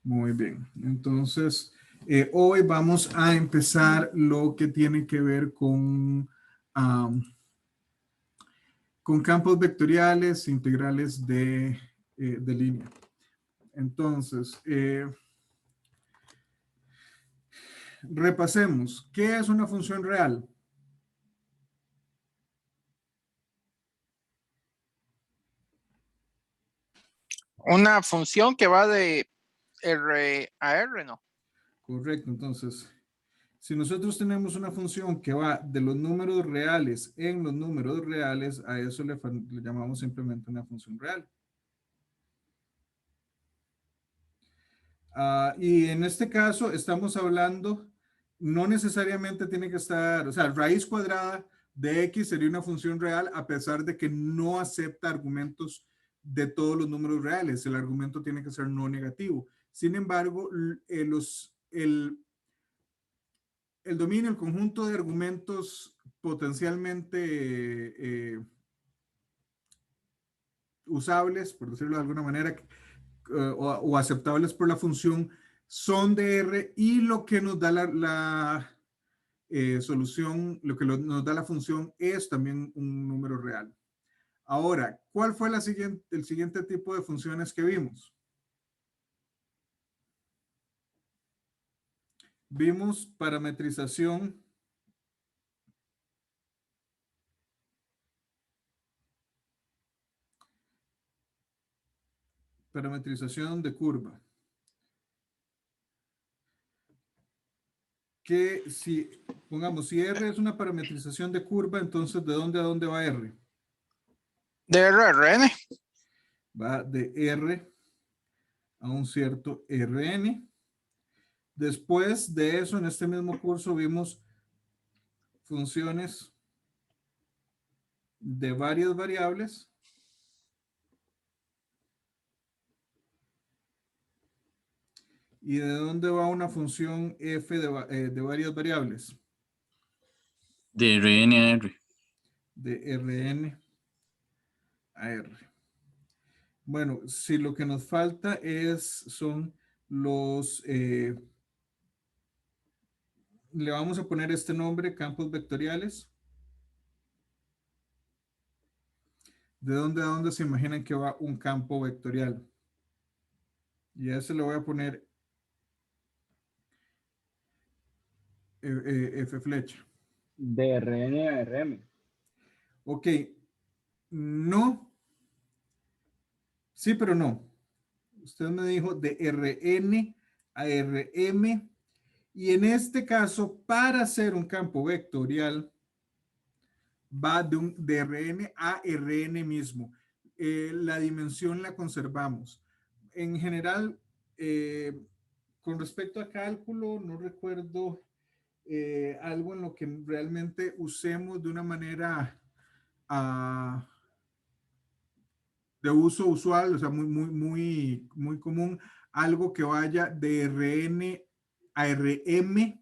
Muy bien. Entonces, hoy vamos a empezar lo que tiene que ver con campos vectoriales integrales de línea. Entonces, repasemos. ¿Qué es una función real? Una función que va de R a R, ¿no? Correcto. Entonces, si nosotros tenemos una función que va de los números reales en los números reales, a eso le llamamos simplemente una función real. Y en este caso estamos hablando, no necesariamente tiene que estar, o sea, raíz cuadrada de x sería una función real a pesar de que no acepta argumentos de todos los números reales. El argumento tiene que ser no negativo. Sin embargo, el dominio, el conjunto de argumentos potencialmente usables, por decirlo de alguna manera, o aceptables por la función, son de R, y lo que nos da la solución, lo que nos da la función es también un número real. Ahora, ¿cuál fue el siguiente tipo de funciones que vimos? Vimos parametrización de curva. Que si, pongamos, si R es una parametrización de curva, entonces ¿de dónde a dónde va R? De R a Rn. Va de R a un cierto Rn. Después de eso, en este mismo curso vimos funciones de varias variables. ¿Y de dónde va una función f de varias variables? De Rn a R. De Rn a R. Bueno, si lo que nos falta son los... le vamos a poner este nombre, campos vectoriales. ¿De dónde a dónde se imaginan que va un campo vectorial? Y a ese le voy a poner F flecha. De Rn a Rm. Ok, no. Sí, pero no. Usted me dijo de Rn a Rm. Y en este caso, para hacer un campo vectorial, va de Rn a Rn mismo. La dimensión la conservamos. En general, con respecto a cálculo, no recuerdo algo en lo que realmente usemos de una manera de uso usual, o sea, muy común, algo que vaya de Rn a Rm,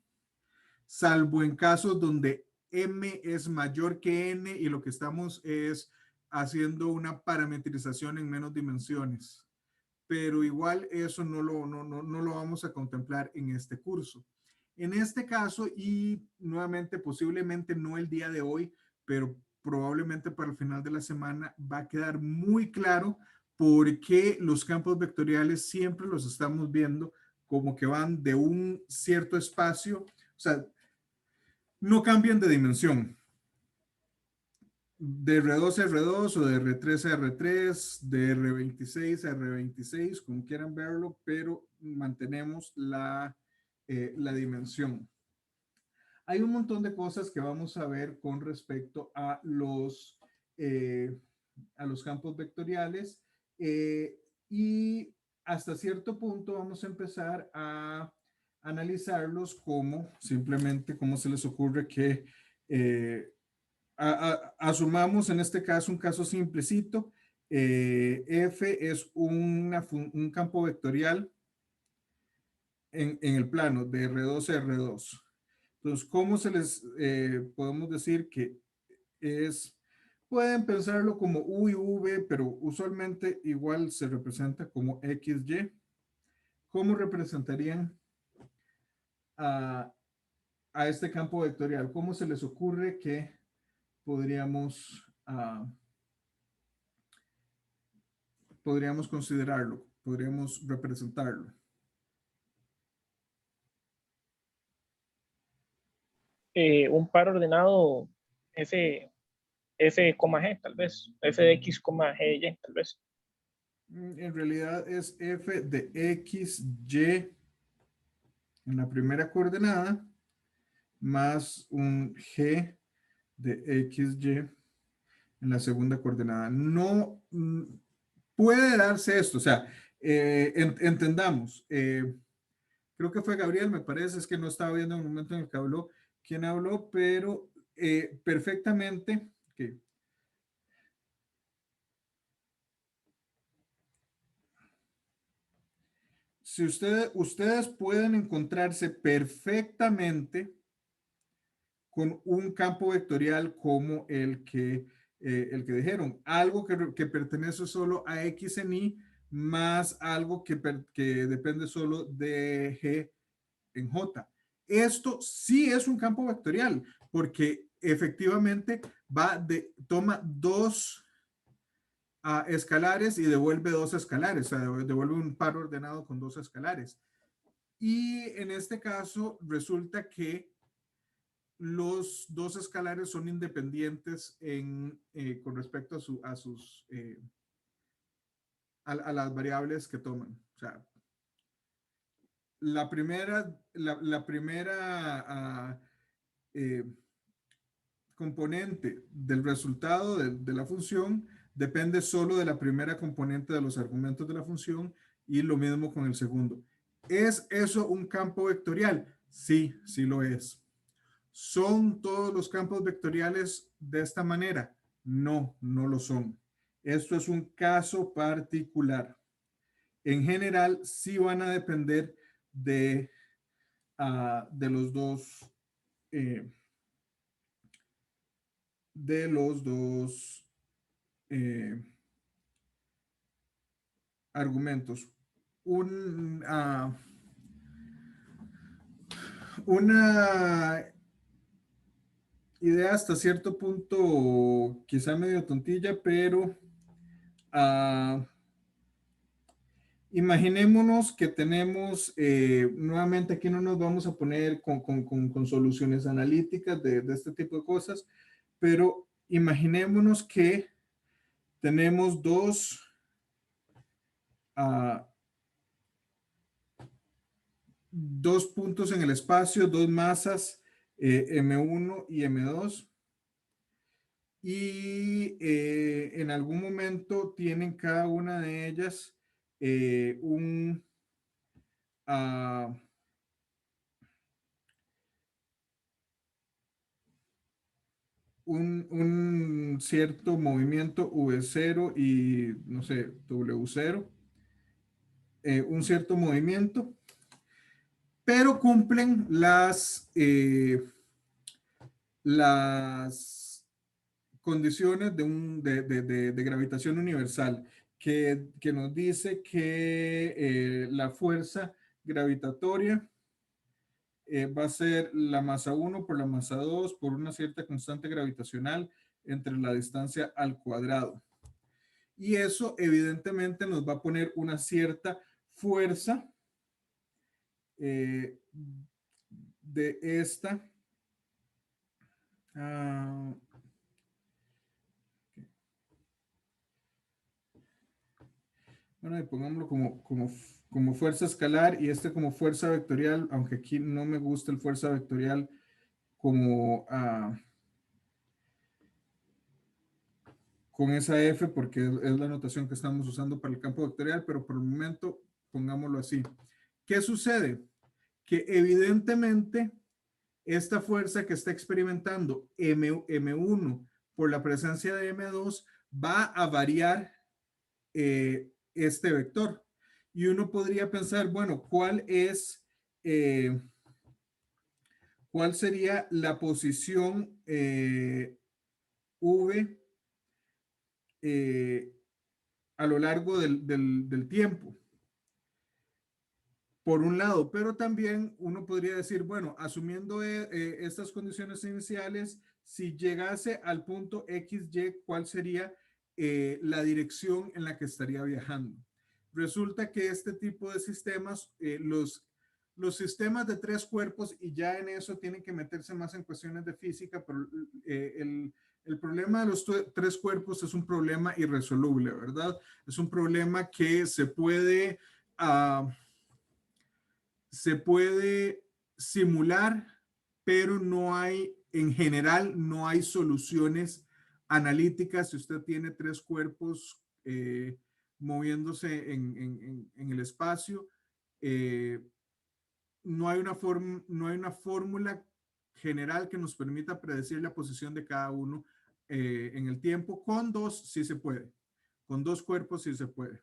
salvo en casos donde m es mayor que n y lo que estamos es haciendo una parametrización en menos dimensiones. Pero igual eso no lo vamos a contemplar en este curso. En este caso, y nuevamente posiblemente no el día de hoy, pero probablemente para el final de la semana va a quedar muy claro por qué los campos vectoriales siempre los estamos viendo como que van de un cierto espacio, o sea, no cambian de dimensión. De R2 a R2 o de R3 a R3, de R26 a R26, como quieran verlo, pero mantenemos la dimensión. Hay un montón de cosas que vamos a ver con respecto a los campos vectoriales y hasta cierto punto vamos a empezar a analizarlos como simplemente como se les ocurre que asumamos en este caso un caso simplecito. F es un campo vectorial en el plano de R2 a R2. Entonces, ¿cómo se les podemos decir que es? Pueden pensarlo como U y V, pero usualmente igual se representa como XY, ¿cómo representarían a este campo vectorial? ¿Cómo se les ocurre que podríamos, podríamos considerarlo? Podríamos representarlo. Un par ordenado F, F, G, tal vez. F de X, G de Y, tal vez. En realidad es f de x, y en la primera coordenada más un g de x, y en la segunda coordenada. No puede darse esto, o sea, entendamos. Creo que fue Gabriel, me parece, es que no estaba viendo en el momento en el que habló quién habló, pero perfectamente. Okay. Si ustedes pueden encontrarse perfectamente con un campo vectorial como el que dijeron, algo que pertenece solo a X en Y, más algo que depende solo de G en J. Esto sí es un campo vectorial, porque efectivamente toma dos escalares y devuelve dos escalares, o sea, devuelve un par ordenado con dos escalares. Y en este caso resulta que los dos escalares son independientes con respecto a las variables que toman. O sea, la primera componente del resultado de la función depende solo de la primera componente de los argumentos de la función, y lo mismo con el segundo. ¿Es eso un campo vectorial? Sí, sí lo es. ¿Son todos los campos vectoriales de esta manera? No, no lo son. Esto es un caso particular. En general, sí van a depender de los dos argumentos. Una idea hasta cierto punto quizá medio tontilla, pero imaginémonos que tenemos, nuevamente aquí no nos vamos a poner con soluciones analíticas de este tipo de cosas, pero imaginémonos que tenemos dos puntos en el espacio, dos masas, M1 y M2, y en algún momento tienen cada una de ellas un cierto movimiento V0 y, no sé, W0, un cierto movimiento, pero cumplen las condiciones de gravitación universal, que nos dice que la fuerza gravitatoria va a ser la masa 1 por la masa 2 por una cierta constante gravitacional entre la distancia al cuadrado. Y eso evidentemente nos va a poner una cierta fuerza de esta. Bueno, y pongámoslo como fuerza escalar y este como fuerza vectorial, aunque aquí no me gusta el fuerza vectorial como con esa F, porque es la notación que estamos usando para el campo vectorial, pero por el momento pongámoslo así. ¿Qué sucede? Que evidentemente esta fuerza que está experimentando M1 por la presencia de M2 va a variar este vector. Y uno podría pensar, bueno, ¿cuál sería la posición V a lo largo del tiempo? por un lado, pero también uno podría decir, bueno, asumiendo estas condiciones iniciales, si llegase al punto XY, ¿cuál sería la dirección en la que estaría viajando? Resulta que este tipo de sistemas, los sistemas de tres cuerpos, y ya en eso tienen que meterse más en cuestiones de física, pero el problema de los tres cuerpos es un problema irresoluble, ¿verdad? Es un problema que se puede simular, pero no hay, en general, no hay soluciones analíticas. Si usted tiene tres cuerpos moviéndose en el espacio, eh, no hay una fórmula general que nos permita predecir la posición de cada uno en el tiempo. Con dos sí se puede. Con dos cuerpos sí se puede.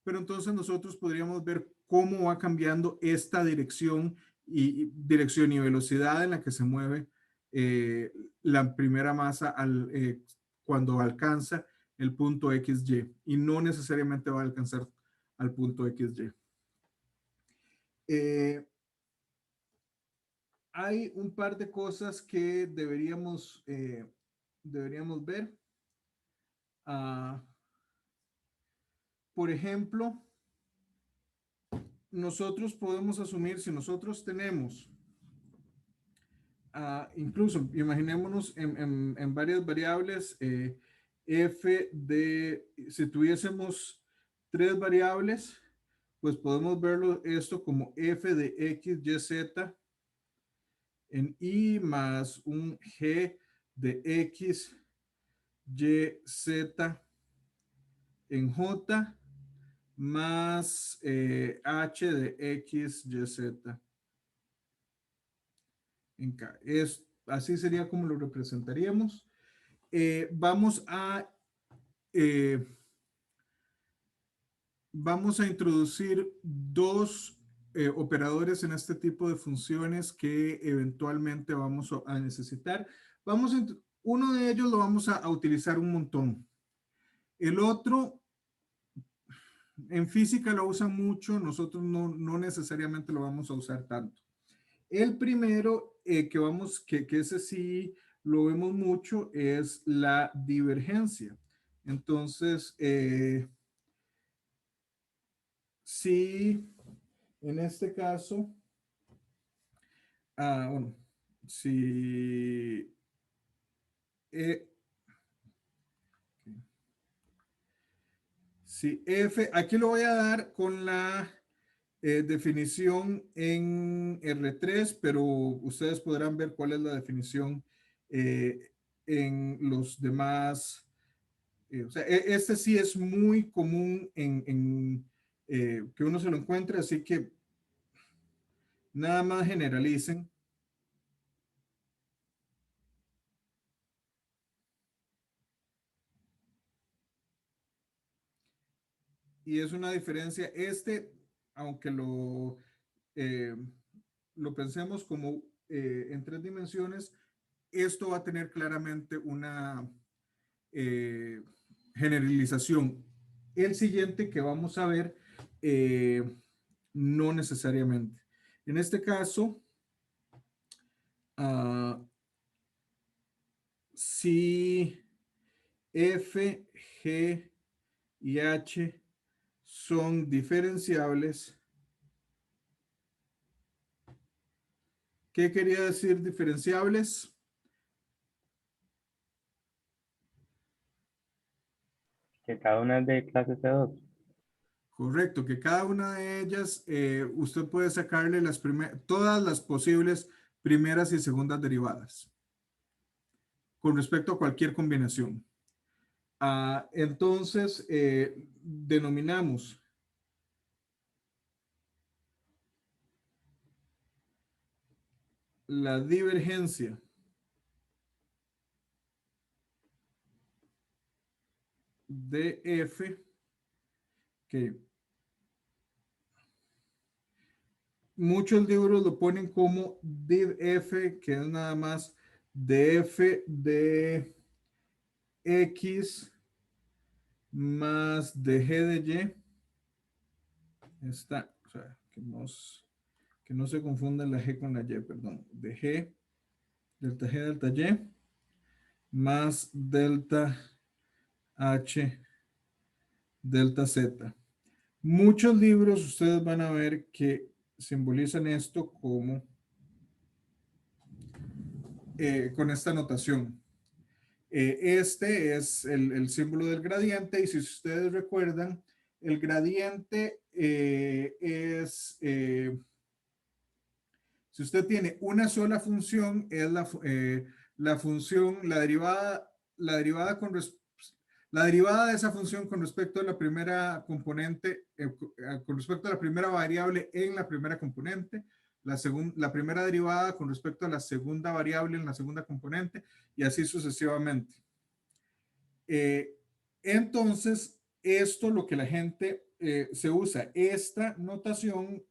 Pero entonces nosotros podríamos ver cómo va cambiando esta dirección y velocidad en la que se mueve la primera masa cuando alcanza el punto XY, y no necesariamente va a alcanzar al punto XY. Hay un par de cosas que deberíamos ver. Por ejemplo, nosotros podemos asumir, si nosotros tenemos, incluso imaginémonos en varias variables, si tuviésemos tres variables, pues podemos verlo esto como f de x, y, z en i más un g de x, y, z en j más h de x, y, z en k. Así sería como lo representaríamos. Vamos a introducir dos operadores en este tipo de funciones que eventualmente vamos a necesitar. Uno de ellos lo vamos a utilizar un montón. El otro, en física lo usan mucho, nosotros no necesariamente lo vamos a usar tanto. El primero que ese sí lo vemos mucho es la divergencia. Entonces, si en este caso, bueno, si f, aquí lo voy a dar con la definición en R3, pero ustedes podrán ver cuál es la definición en los demás. O sea, este sí es muy común que uno se lo encuentre, así que nada más generalicen. Y es una diferencia, aunque lo pensemos como en tres dimensiones, esto va a tener claramente una generalización. El siguiente que vamos a ver, no necesariamente. En este caso, si f, g y h son diferenciables, ¿qué quería decir diferenciables? Que cada una es de clase C2. Correcto, que cada una de ellas usted puede sacarle todas las posibles primeras y segundas derivadas con respecto a cualquier combinación. Entonces, denominamos la divergencia de f, que muchos libros lo ponen como div f, que es nada más df de x más de g de y. sea, que no se confunda la G con la Y, perdón, de G, delta G, delta Y, más delta H, delta Z. Muchos libros ustedes van a ver que simbolizan esto como con esta notación. Este es el símbolo del gradiente y si ustedes recuerdan, el gradiente es, si usted tiene una sola función, es la función, la derivada de esa función con respecto a la primera componente, con respecto a la primera variable en la primera componente, la primera derivada con respecto a la segunda variable en la segunda componente y así sucesivamente. Entonces, esto lo que la gente se usa esta notación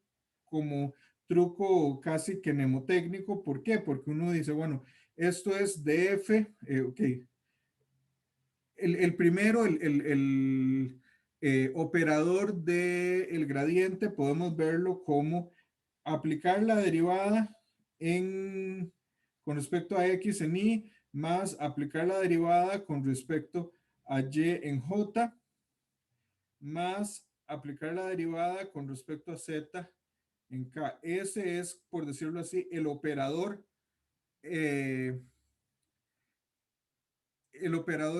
como truco casi que mnemotécnico. ¿Por qué? Porque uno dice, bueno, esto es df, ok. El primero, el operador del gradiente, podemos verlo como aplicar la derivada con respecto a x en y, más aplicar la derivada con respecto a y en j, más aplicar la derivada con respecto a z en k. Ese es, por decirlo así, el operador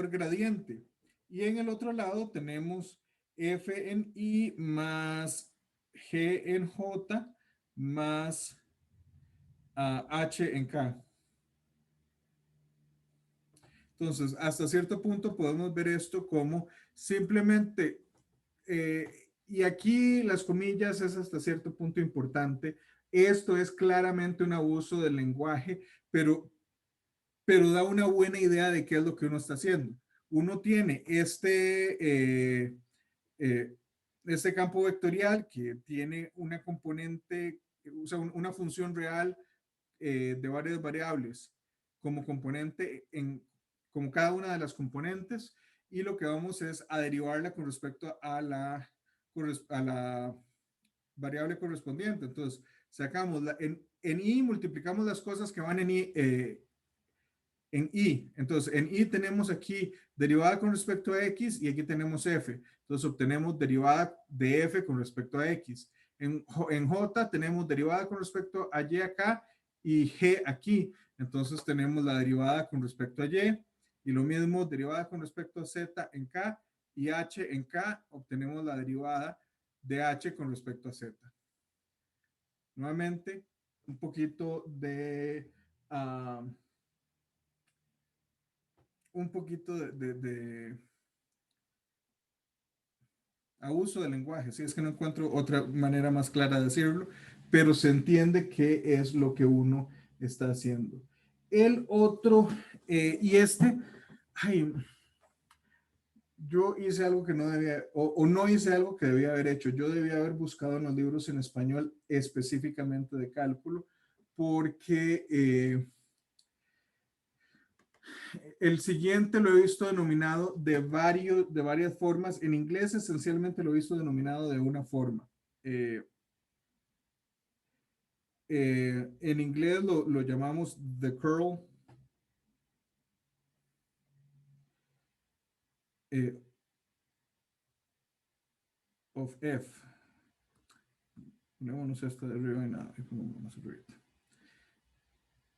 gradiente. Y en el otro lado tenemos f en i más g en j más h en k. Entonces, hasta cierto punto podemos ver esto como simplemente, y aquí las comillas es hasta cierto punto importante, esto es claramente un abuso del lenguaje, pero da una buena idea de qué es lo que uno está haciendo. Uno tiene este campo vectorial que tiene una componente, o sea, una función real de varias variables como componente como cada una de las componentes y lo que vamos es a derivarla con respecto a la variable correspondiente. Entonces, sacamos en i, multiplicamos las cosas que van en i. Entonces, en i tenemos aquí derivada con respecto a x y aquí tenemos f. Entonces, obtenemos derivada de f con respecto a x. En j tenemos derivada con respecto a y acá y g aquí. Entonces, tenemos la derivada con respecto a y y lo mismo derivada con respecto a z en k y h en k. Obtenemos la derivada de h con respecto a z. Nuevamente, un poquito de abuso del lenguaje. Sí, es que no encuentro otra manera más clara de decirlo, pero se entiende qué es lo que uno está haciendo. El otro, yo hice algo que no debía, o no hice algo que debía haber hecho. Yo debía haber buscado en los libros en español específicamente de cálculo, porque el siguiente lo he visto denominado de varias formas. En inglés esencialmente lo he visto denominado de una forma. En inglés lo llamamos the curl of f. Ponémonos esto de arriba y nada.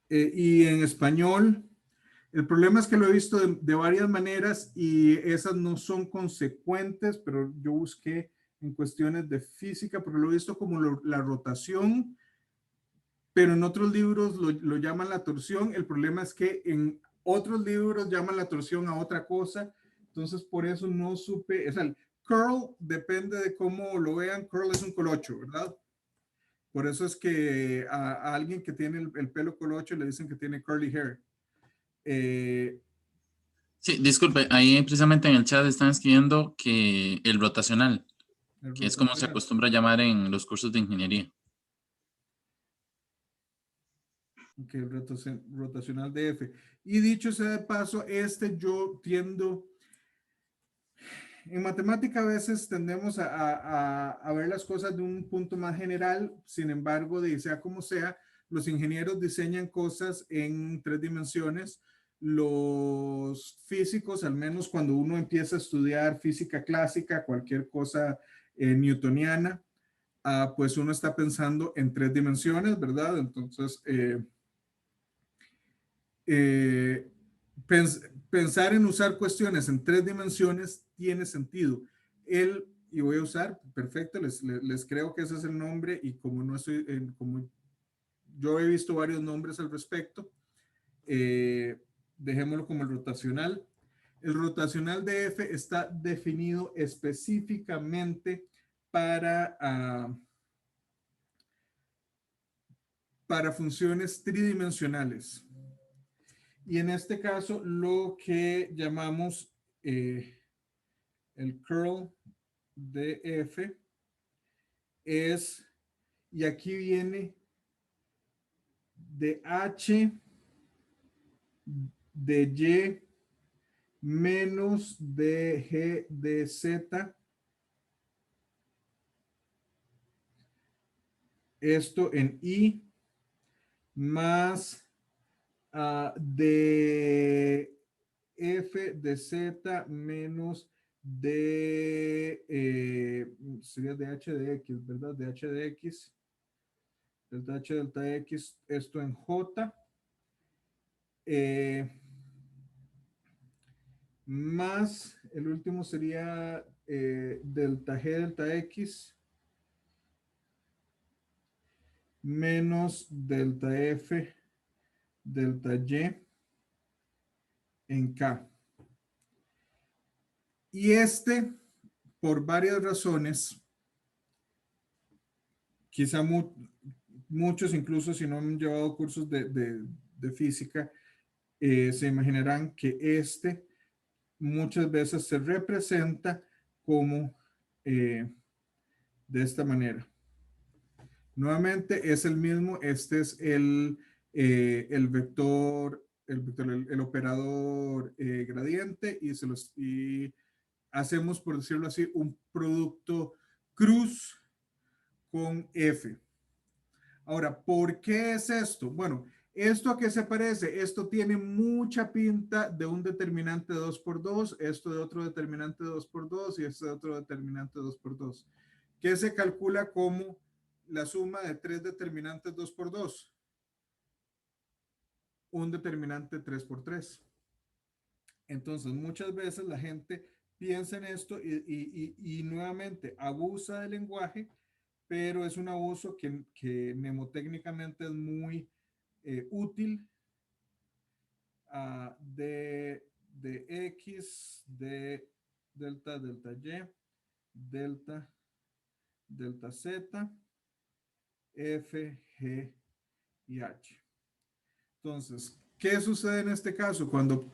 Y en español, el problema es que lo he visto de varias maneras y esas no son consecuentes, pero yo busqué en cuestiones de física, porque lo he visto como la rotación, pero en otros libros lo llaman la torsión. El problema es que en otros libros llaman la torsión a otra cosa, entonces por eso no supe, o sea, el curl depende de cómo lo vean, curl es un colocho, ¿verdad? Por eso es que a alguien que tiene el pelo colocho le dicen que tiene curly hair. Sí, disculpe, ahí precisamente en el chat están escribiendo que el rotacional, que es como se acostumbra a llamar en los cursos de ingeniería. Que el rotacional de F. Y dicho sea de paso, yo tiendo, en matemática a veces tendemos a ver las cosas de un punto más general, sin embargo, sea como sea, los ingenieros diseñan cosas en 3 dimensiones. Los físicos, al menos cuando uno empieza a estudiar física clásica, cualquier cosa newtoniana, pues uno está pensando en 3 dimensiones, ¿verdad? Entonces, pensar en usar cuestiones en 3 dimensiones tiene sentido. Y voy a usar, perfecto, les creo que ese es el nombre, y como no estoy, como yo he visto varios nombres al respecto, dejémoslo como el rotacional. El rotacional de F está definido específicamente para funciones tridimensionales. Y en este caso, lo que llamamos el curl de F es, y aquí viene de H, de Y, menos de G de Z. Esto en I, más de F de Z menos de, sería de H de X, ¿verdad? De H de X, delta H delta X, esto en J, más el último sería delta G delta X menos delta F delta Y en K. Y por varias razones, quizá muchos, incluso si no han llevado cursos de física, se imaginarán que muchas veces se representa como de esta manera. Nuevamente es el mismo, este es el vector, el operador gradiente, y hacemos, por decirlo así, un producto cruz con F. Ahora, ¿por qué es esto? Bueno, ¿esto a qué se parece? Esto tiene mucha pinta de un determinante 2×2, esto de otro determinante 2×2 y este de otro determinante 2×2, que se calcula como la suma de 3 determinantes 2×2, un determinante 3×3. Entonces, muchas veces la gente piensa en esto y nuevamente abusa del lenguaje, pero es un abuso que mnemotécnicamente es muy útil. De X, de delta, delta Y, delta, delta Z, F, G y H. Entonces, ¿qué sucede en este caso? Cuando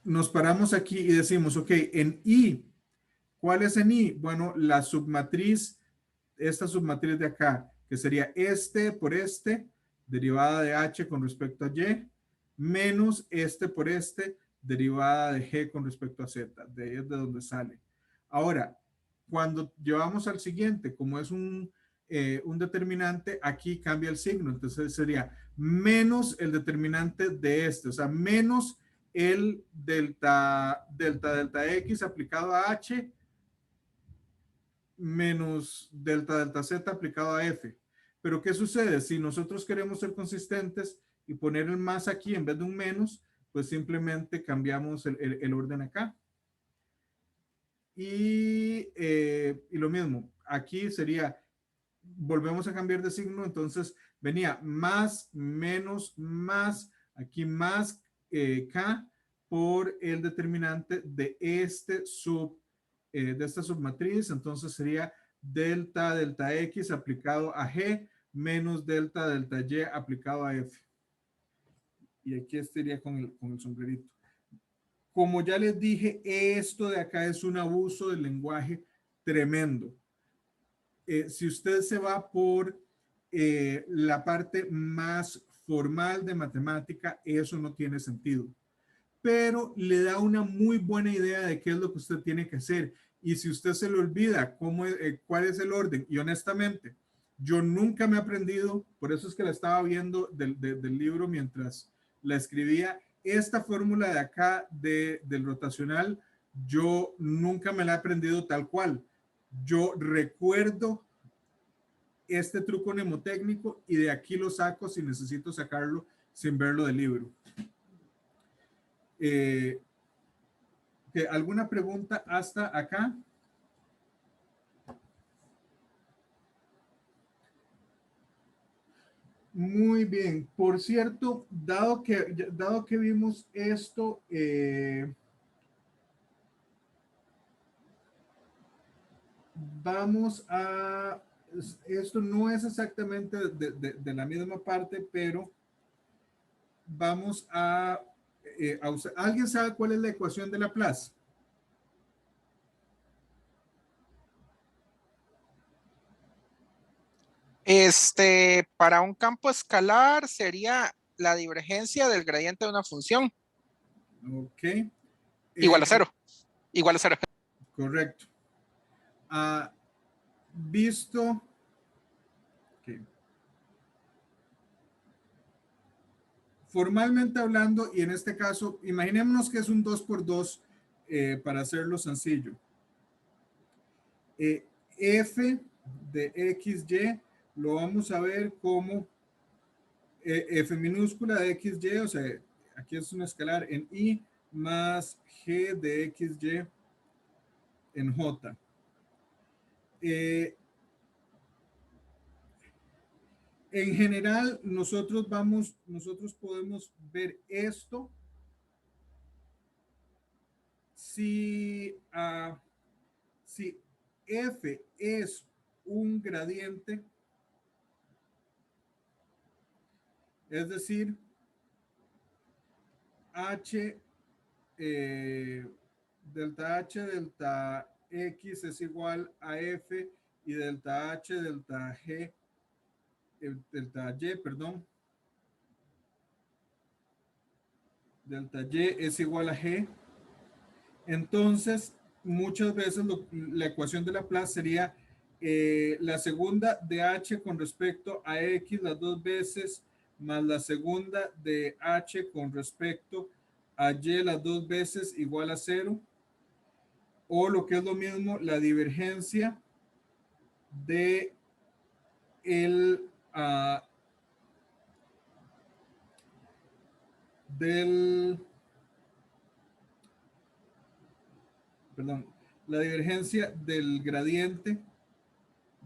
nos paramos aquí y decimos, ok, en I, ¿cuál es en I? Bueno, la submatriz, esta submatriz de acá, que sería este por este, derivada de H con respecto a Y, menos este por este, derivada de G con respecto a Z. De ahí es de donde sale. Ahora, cuando llevamos al siguiente, como es un determinante, aquí cambia el signo. Entonces sería menos el determinante de este, o sea, menos el delta X aplicado a H, menos delta Z aplicado a F. Pero ¿qué sucede? Si nosotros queremos ser consistentes y poner el más aquí en vez de un menos, pues simplemente cambiamos el orden acá. Y lo mismo, aquí sería, volvemos a cambiar de signo, entonces venía más, menos, más, aquí más K por el determinante de de esta submatriz, entonces sería delta X aplicado a G menos delta Y aplicado a F. Y aquí estaría con el sombrerito. Como ya les dije, esto de acá es un abuso del lenguaje tremendo. Si usted se va por la parte más formal de matemática, eso no tiene sentido. pero le da una muy buena idea de qué es lo que usted tiene que hacer. Y si usted se le olvida cuál es el orden, y honestamente, yo nunca me he aprendido, por eso es que la estaba viendo del libro mientras la escribía, esta fórmula de acá del rotacional, yo nunca me la he aprendido tal cual. Yo recuerdo este truco mnemotécnico y de aquí lo saco si necesito sacarlo sin verlo del libro. ¿Alguna pregunta hasta acá? Muy bien. Por cierto, dado que vimos esto, vamos a... Esto no es exactamente de la misma parte, pero vamos a usar. ¿Alguien sabe cuál es la ecuación de Laplace? Para un campo escalar sería la divergencia del gradiente de una función. Ok. Igual a cero. Igual a cero. Correcto. Visto. Okay. Formalmente hablando, y en este caso, imaginémonos que es un 2x2 para hacerlo sencillo. F de XY lo vamos a ver como F minúscula de XY, o sea, aquí es un escalar en I más G de XY en J. En general, nosotros podemos ver esto si F es un gradiente, es decir, delta H delta X es igual a F y delta H delta G delta Y, perdón, delta Y es igual a G. Entonces, muchas veces la ecuación de Laplace sería la segunda de H con respecto a X las dos veces, más la segunda de H con respecto a Y las dos veces igual a 0. O lo que es lo mismo, la divergencia de la divergencia del gradiente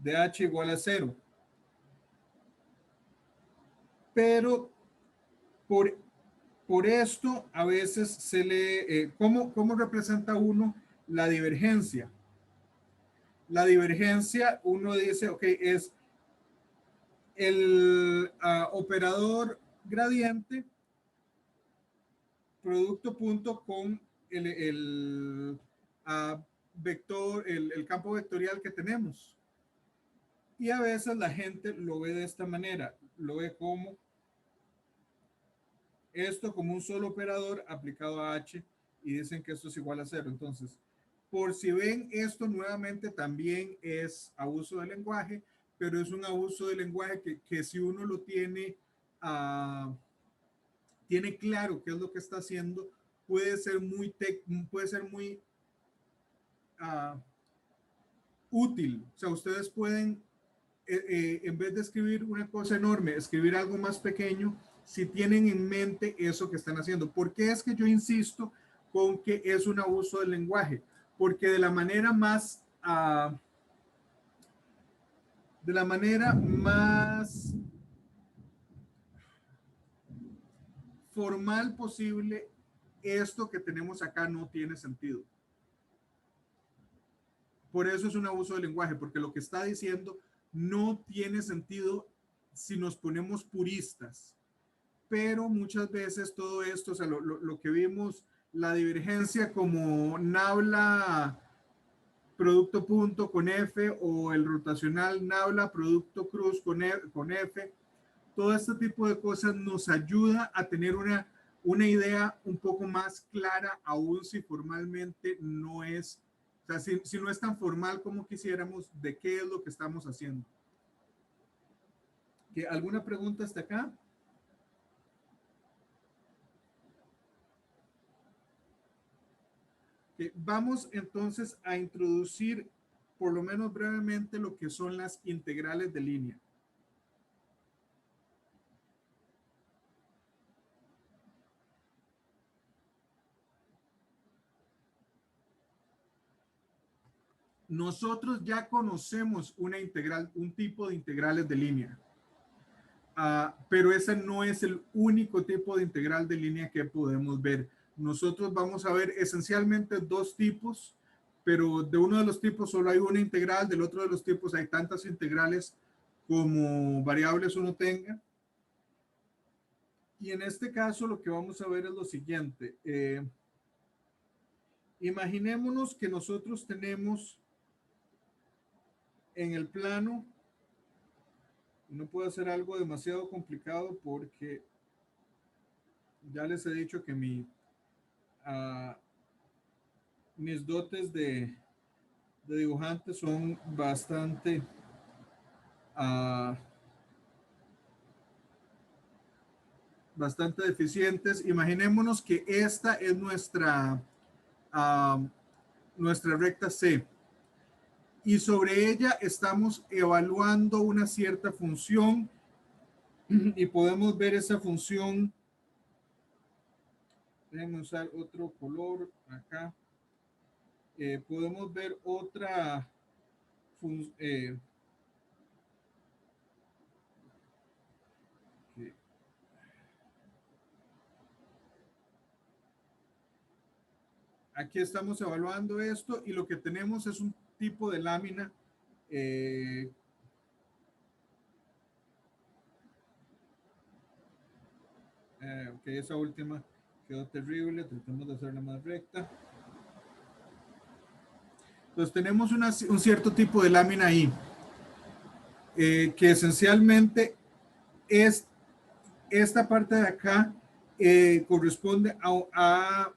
de H igual a 0. Pero por esto a veces se le... ¿cómo representa uno la divergencia? La divergencia, uno dice, ok, es el operador gradiente producto punto con el vector, el campo vectorial que tenemos. Y a veces la gente lo ve de esta manera, lo ve como esto como un solo operador aplicado a H y dicen que esto es igual a 0. Entonces, por si ven, esto nuevamente también es abuso del lenguaje, pero es un abuso del lenguaje que si uno lo tiene, tiene claro qué es lo que está haciendo, puede ser muy útil. O sea, ustedes pueden, en vez de escribir una cosa enorme, escribir algo más pequeño, si tienen en mente eso que están haciendo. ¿Por qué es que yo insisto con que es un abuso del lenguaje? Porque de la manera más formal posible, esto que tenemos acá no tiene sentido. Por eso es un abuso del lenguaje, porque lo que está diciendo no tiene sentido si nos ponemos puristas. Pero muchas veces todo esto, o sea, lo que vimos, la divergencia como nabla producto punto con F o el rotacional nabla producto cruz con F, todo este tipo de cosas nos ayuda a tener una idea un poco más clara, aún si formalmente no es, o sea, si no es tan formal como quisiéramos, de qué es lo que estamos haciendo. ¿Alguna pregunta hasta acá? Vamos entonces a introducir, por lo menos brevemente, lo que son las integrales de línea. Nosotros ya conocemos una integral, un tipo de integrales de línea, pero ese no es el único tipo de integral de línea que podemos ver. Nosotros vamos a ver esencialmente dos tipos, pero de uno de los tipos solo hay una integral, del otro de los tipos hay tantas integrales como variables uno tenga. Y en este caso lo que vamos a ver es lo siguiente. Imaginémonos que nosotros tenemos en el plano, no puedo hacer algo demasiado complicado porque ya les he dicho que mis dotes de dibujante son bastante deficientes. Imaginémonos que esta es nuestra recta C. Y sobre ella estamos evaluando una cierta función y podemos ver esa función. Déjenme usar otro color acá. Podemos ver otra función. Aquí estamos evaluando esto y lo que tenemos es un tipo de lámina ok, esa última quedó terrible, tratamos de hacerla más recta. Entonces tenemos un cierto tipo de lámina ahí, que esencialmente es esta parte de acá, corresponde a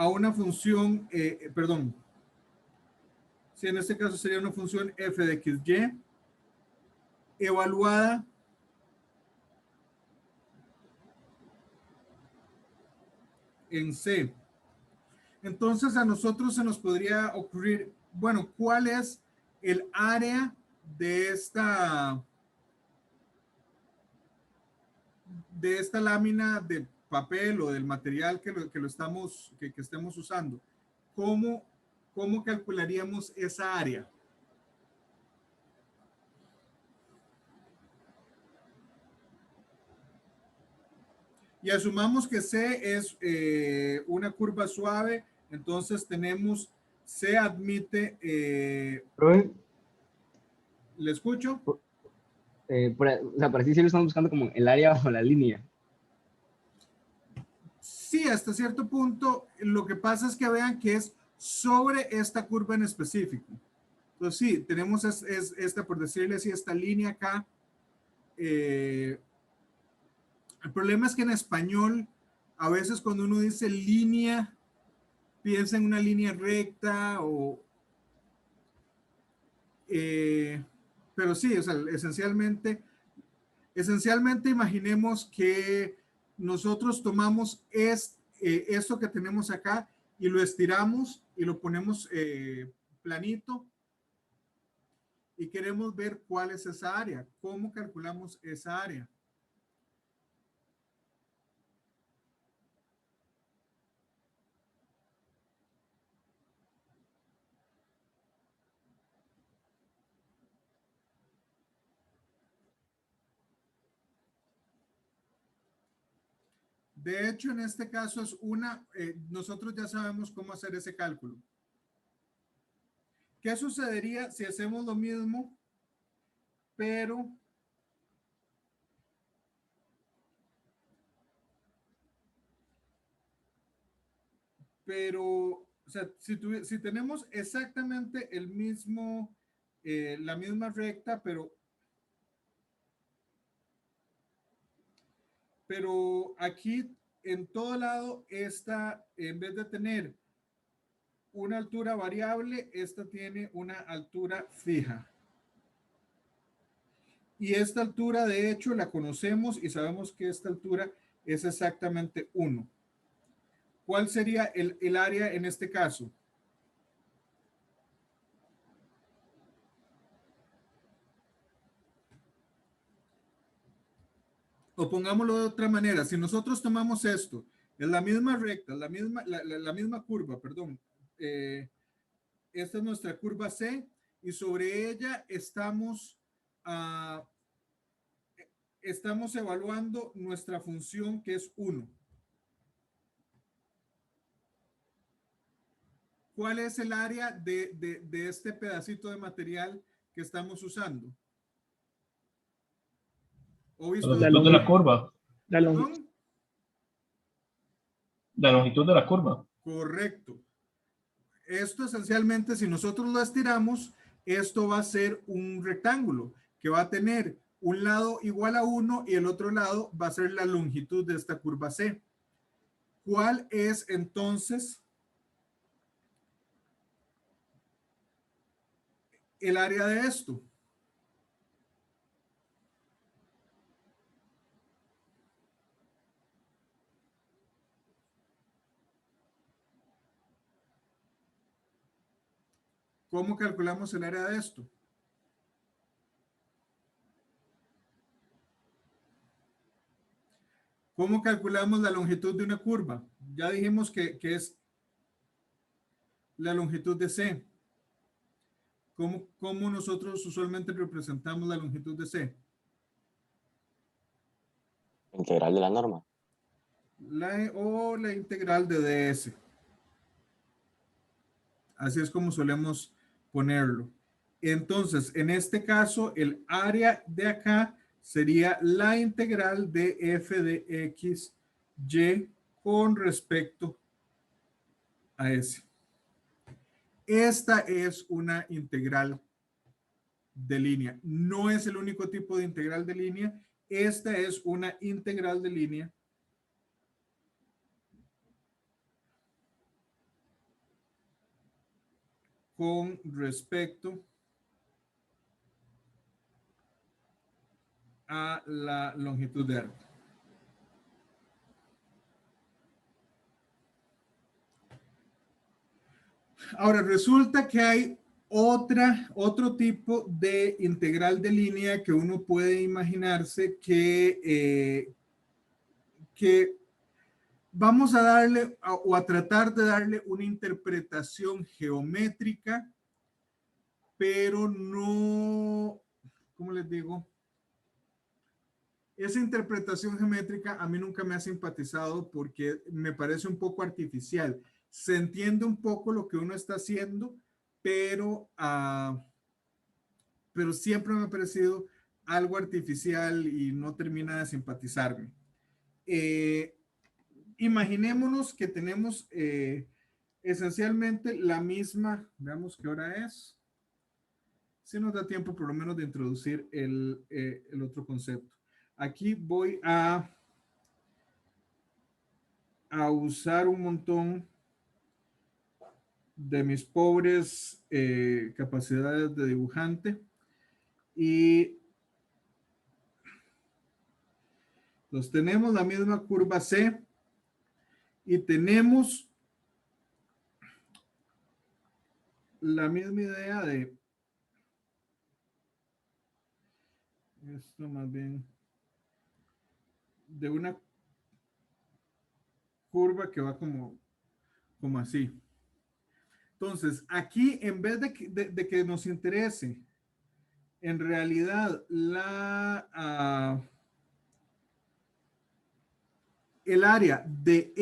una función, perdón, si en este caso sería una función f de xy evaluada en C. Entonces a nosotros se nos podría ocurrir, bueno, ¿cuál es el área de esta lámina de papel o del material que estemos usando? ¿Cómo calcularíamos esa área? Y asumamos que C es una curva suave, entonces tenemos, C admite, ¿le escucho? O sea, para así decirlo, estamos buscando como el área bajo la línea. Sí, hasta cierto punto. Lo que pasa es que vean que es sobre esta curva en específico. Entonces sí, tenemos esta, por decirle así, esta línea acá. El problema es que en español, a veces cuando uno dice línea, piensa en una línea recta pero sí, o sea, esencialmente imaginemos que nosotros tomamos esto que tenemos acá y lo estiramos y lo ponemos planito y queremos ver cuál es esa área. ¿Cómo calculamos esa área? De hecho, en este caso es nosotros ya sabemos cómo hacer ese cálculo. ¿Qué sucedería si hacemos lo mismo, pero o sea, si tenemos exactamente el mismo, la misma recta, pero pero aquí en todo lado, esta, en vez de tener una altura variable, esta tiene una altura fija. Y esta altura, de hecho, la conocemos y sabemos que esta altura es exactamente 1. ¿Cuál sería el área en este caso? O pongámoslo de otra manera, si nosotros tomamos esto, es la misma recta, la misma curva, perdón. Esta es nuestra curva C y sobre ella estamos evaluando nuestra función que es 1. ¿Cuál es el área de este pedacito de material que estamos usando? ¿O visto La de longitud de la longitud. curva. La longitud. ¿Perdón? La longitud de la curva. Correcto. Esto esencialmente, si nosotros lo estiramos, esto va a ser un rectángulo que va a tener un lado igual a 1 y el otro lado va a ser la longitud de esta curva C. ¿Cuál es entonces el área de esto? ¿Cómo calculamos el área de esto? ¿Cómo calculamos la longitud de una curva? Ya dijimos que es la longitud de C. ¿Cómo nosotros usualmente representamos la longitud de C? Integral de la norma. La integral de ds. Así es como solemos ponerlo. Entonces, en este caso, el área de acá sería la integral de f de x, y con respecto a s. Esta es una integral de línea. No es el único tipo de integral de línea. Esta es una integral de línea con respecto a la longitud de arco. Ahora, resulta que hay otro tipo de integral de línea que uno puede imaginarse que vamos a darle o a tratar de darle una interpretación geométrica, pero no, ¿cómo les digo? Esa interpretación geométrica a mí nunca me ha simpatizado porque me parece un poco artificial. Se entiende un poco lo que uno está haciendo, pero siempre me ha parecido algo artificial y no termina de simpatizarme. Imaginémonos que tenemos esencialmente la misma, veamos qué hora es. Si nos da tiempo por lo menos de introducir el otro concepto. Aquí voy a usar un montón de mis pobres capacidades de dibujante y los tenemos la misma curva C y tenemos la misma idea de esto más bien de una curva que va como así. Entonces, aquí en vez de que nos interese en realidad el área de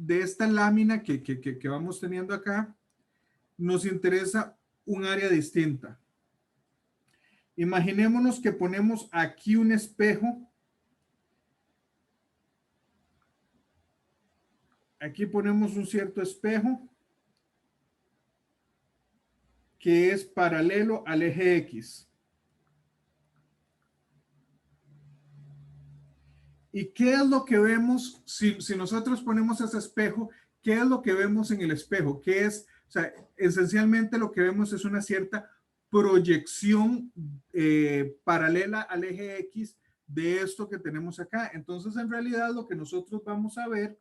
esta lámina que vamos teniendo acá, nos interesa un área distinta. Imaginémonos que ponemos aquí un espejo. Aquí ponemos un cierto espejo que es paralelo al eje X. ¿Y qué es lo que vemos si nosotros ponemos ese espejo? ¿Qué es lo que vemos en el espejo? ¿Qué es? O sea, esencialmente lo que vemos es una cierta proyección paralela al eje X de esto que tenemos acá. Entonces, en realidad, lo que nosotros vamos a ver,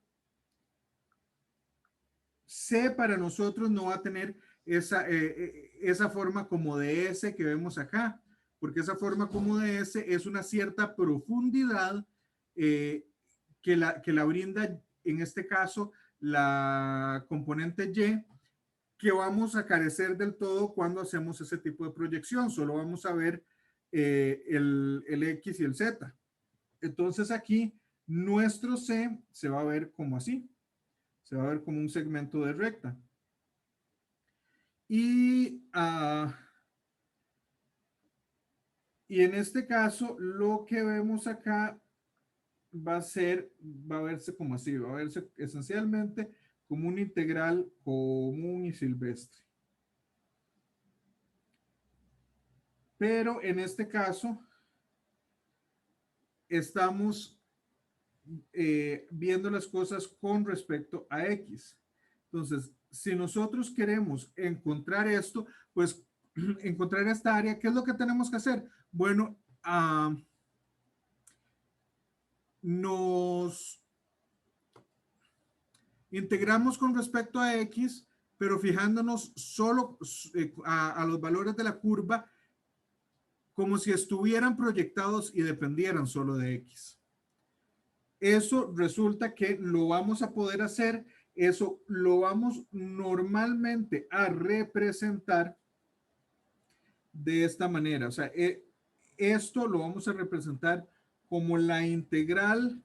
C para nosotros no va a tener esa forma como de S que vemos acá, porque esa forma como de S es una cierta profundidad que la brinda, en este caso, la componente Y, que vamos a carecer del todo cuando hacemos ese tipo de proyección. Solo vamos a ver el X y el Z. Entonces aquí nuestro C se va a ver como así. Se va a ver como un segmento de recta. Y en este caso, lo que vemos acá va a verse como así, va a verse esencialmente como un integral común y silvestre. Pero en este caso, estamos viendo las cosas con respecto a X. Entonces, si nosotros queremos encontrar esto, pues encontrar esta área, ¿qué es lo que tenemos que hacer? Bueno, nos integramos con respecto a X, pero fijándonos solo a los valores de la curva como si estuvieran proyectados y dependieran solo de X. Eso resulta que lo vamos a poder hacer, eso lo vamos normalmente a representar de esta manera. O sea, esto lo vamos a representar como la integral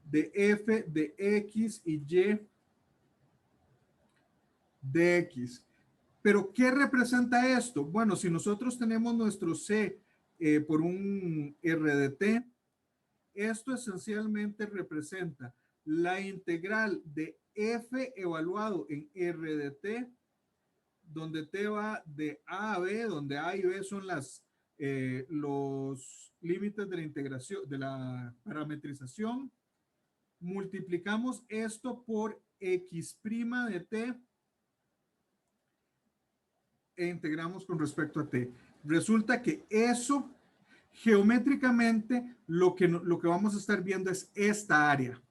de f de x y y de x. Pero, ¿qué representa esto? Bueno, si nosotros tenemos nuestro c por un r de t, esto esencialmente representa la integral de f evaluado en r de t, donde t va de a a b, donde a y b son los límites de la integración, de la parametrización. Multiplicamos esto por x' de t e integramos con respecto a t. Resulta que eso, geométricamente, lo que vamos a estar viendo es esta área.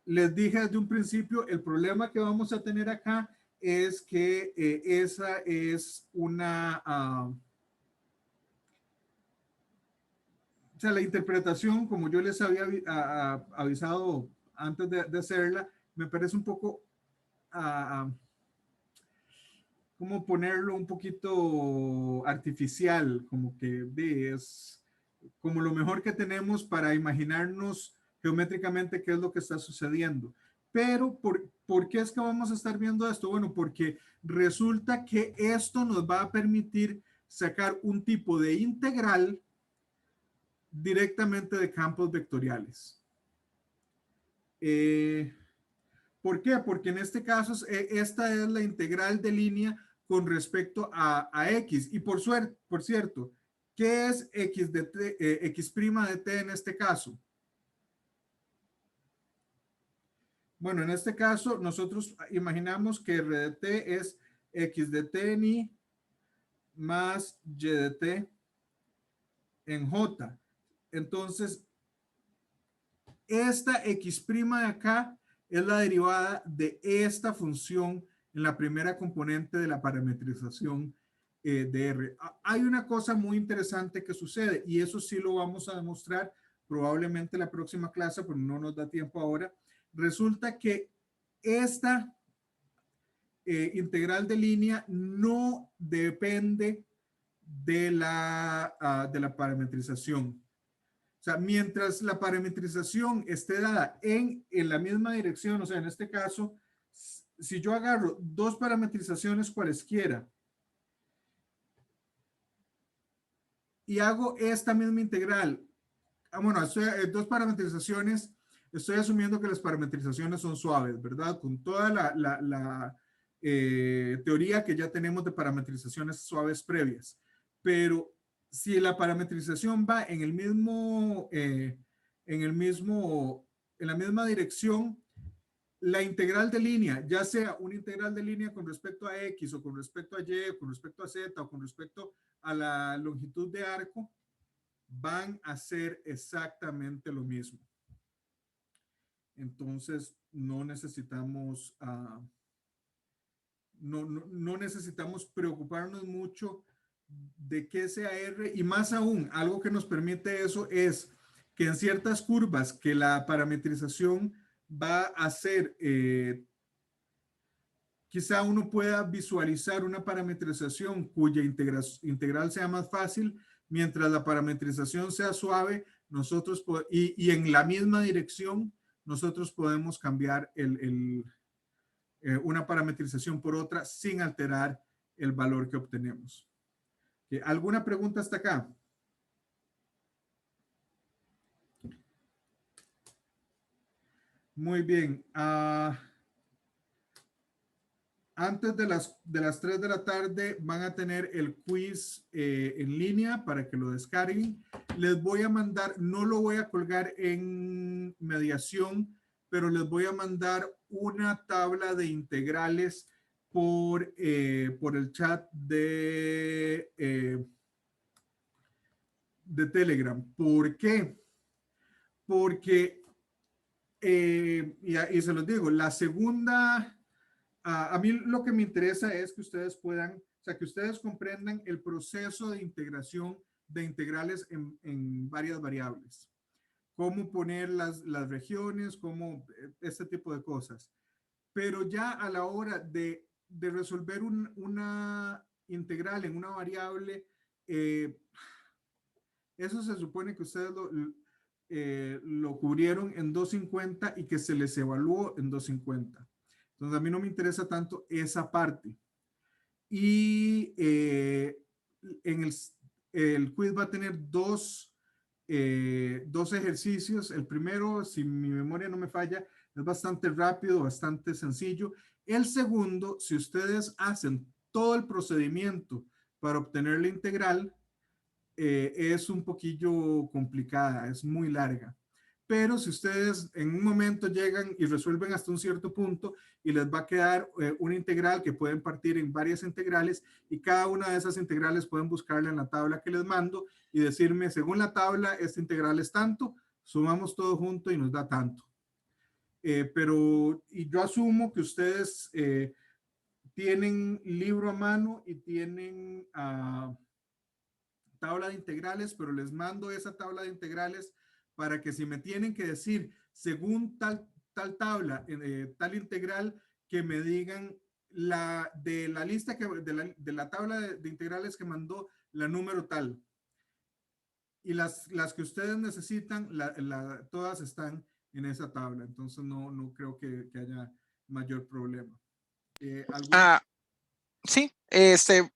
Les dije desde un principio, el problema que vamos a tener acá es que esa es una... o sea, la interpretación, como yo les había avisado antes de hacerla, me parece un poco... ¿cómo ponerlo? Un poquito artificial, como que es como lo mejor que tenemos para imaginarnos geométricamente qué es lo que está sucediendo. Pero, ¿por qué es que vamos a estar viendo esto? Bueno, porque resulta que esto nos va a permitir sacar un tipo de integral directamente de campos vectoriales. ¿Por qué? Porque en este caso, esta es la integral de línea con respecto a X. Y por cierto, ¿qué es X' de t en este caso? Bueno, en este caso, nosotros imaginamos que R de t es X de t en Y más Y de t en J. Entonces, esta X' de acá es la derivada de esta función en la primera componente de la parametrización de R. Hay una cosa muy interesante que sucede y eso sí lo vamos a demostrar probablemente en la próxima clase, pero no nos da tiempo ahora. Resulta que esta integral de línea no depende de la parametrización. O sea, mientras la parametrización esté dada en la misma dirección, o sea, en este caso, si yo agarro dos parametrizaciones cualesquiera y hago esta misma integral, bueno, dos parametrizaciones, estoy asumiendo que las parametrizaciones son suaves, ¿verdad? Con toda la teoría que ya tenemos de parametrizaciones suaves previas. Pero si la parametrización va en el mismo, en la misma dirección, la integral de línea, ya sea una integral de línea con respecto a X o con respecto a Y o con respecto a Z o con respecto a la longitud de arco, van a ser exactamente lo mismo. Entonces, no necesitamos, no necesitamos preocuparnos mucho de que sea R, y más aún, algo que nos permite eso es que en ciertas curvas que la parametrización va a ser, quizá uno pueda visualizar una parametrización cuya integral sea más fácil, mientras la parametrización sea suave, nosotros y en la misma dirección, nosotros podemos cambiar una parametrización por otra sin alterar el valor que obtenemos. ¿Alguna pregunta hasta acá? Muy bien. Antes de las 3 de la tarde van a tener el quiz en línea para que lo descarguen. Les voy a mandar, no lo voy a colgar en mediación, pero les voy a mandar una tabla de integrales por el chat de Telegram. ¿Por qué? Porque, y se los digo, la segunda, a mí lo que me interesa es que ustedes puedan, o sea, que ustedes comprendan el proceso de integración de integrales en varias variables. Cómo poner las regiones, cómo este tipo de cosas. Pero ya a la hora de resolver una integral en una variable, eso se supone que ustedes lo cubrieron en 250 y que se les evaluó en 250. Entonces a mí no me interesa tanto esa parte. Y en el quiz va a tener dos ejercicios. El primero, si mi memoria no me falla, es bastante rápido, bastante sencillo. El segundo, si ustedes hacen todo el procedimiento para obtener la integral, es un poquillo complicada, es muy larga. Pero si ustedes en un momento llegan y resuelven hasta un cierto punto y les va a quedar una integral que pueden partir en varias integrales, y cada una de esas integrales pueden buscarla en la tabla que les mando y decirme, según la tabla, esta integral es tanto, sumamos todo junto y nos da tanto. Y yo asumo que ustedes tienen libro a mano y tienen tabla de integrales, pero les mando esa tabla de integrales para que si me tienen que decir según tal tabla, tal integral, que me digan de la lista de la tabla de integrales que mandó, la número tal. Y las que ustedes necesitan, todas están en esa tabla. Entonces no creo que haya mayor problema. Sí,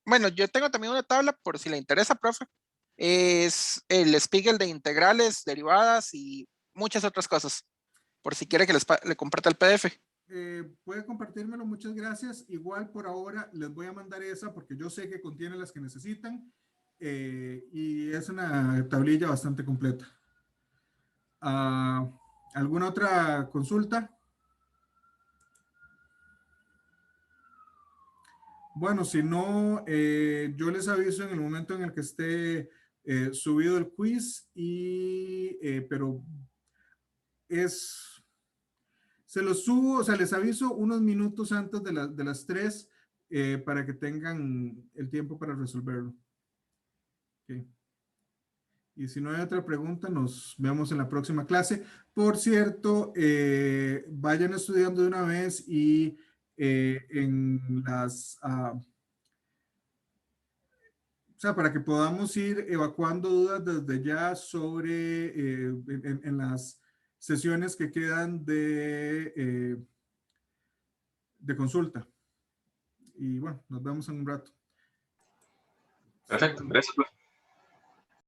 bueno, yo tengo también una tabla por si le interesa, profe. Es el Spiegel de integrales, derivadas y muchas otras cosas. Por si quiere que le comparta el PDF. Puede compartírmelo, muchas gracias. Igual por ahora les voy a mandar esa porque yo sé que contiene las que necesitan, y es una tablilla bastante completa. ¿Alguna otra consulta? Bueno, si no, yo les aviso en el momento en el que esté subido el quiz, pero se los subo, o sea, les aviso unos minutos antes de las 3 para que tengan el tiempo para resolverlo. Okay. Y si no hay otra pregunta, nos vemos en la próxima clase. Por cierto, vayan estudiando de una vez y en las... o sea, para que podamos ir evacuando dudas desde ya sobre en las sesiones que quedan de consulta. Y bueno, nos vemos en un rato. Perfecto, gracias, profe.